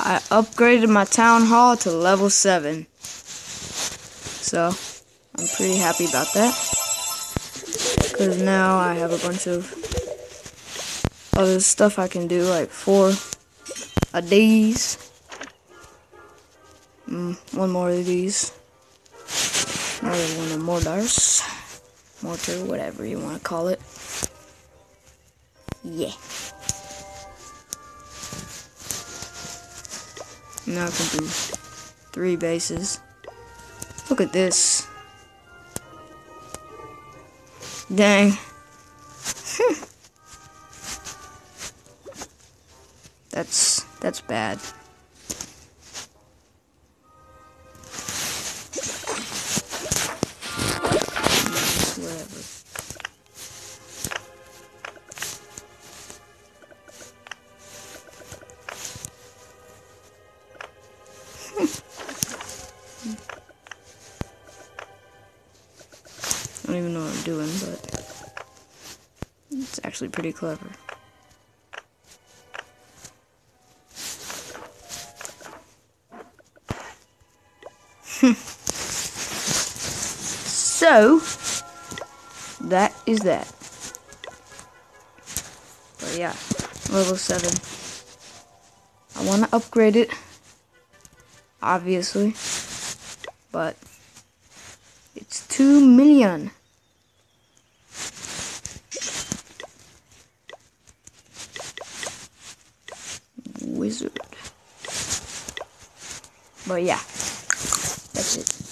I upgraded my town hall to level 7. So, I'm pretty happy about that. Because now I have a bunch of other stuff I can do, like 4 of these. One more of these. Another one of mortar, whatever you want to call it. Yeah. Now I can do 3 bases. Look at this. Dang. That's bad. Whatever. I don't even know what I'm doing, but it's actually pretty clever. So, that is that. But yeah, level 7. I want to upgrade it, obviously, but it's 2 million. Wizard. But yeah, that's it.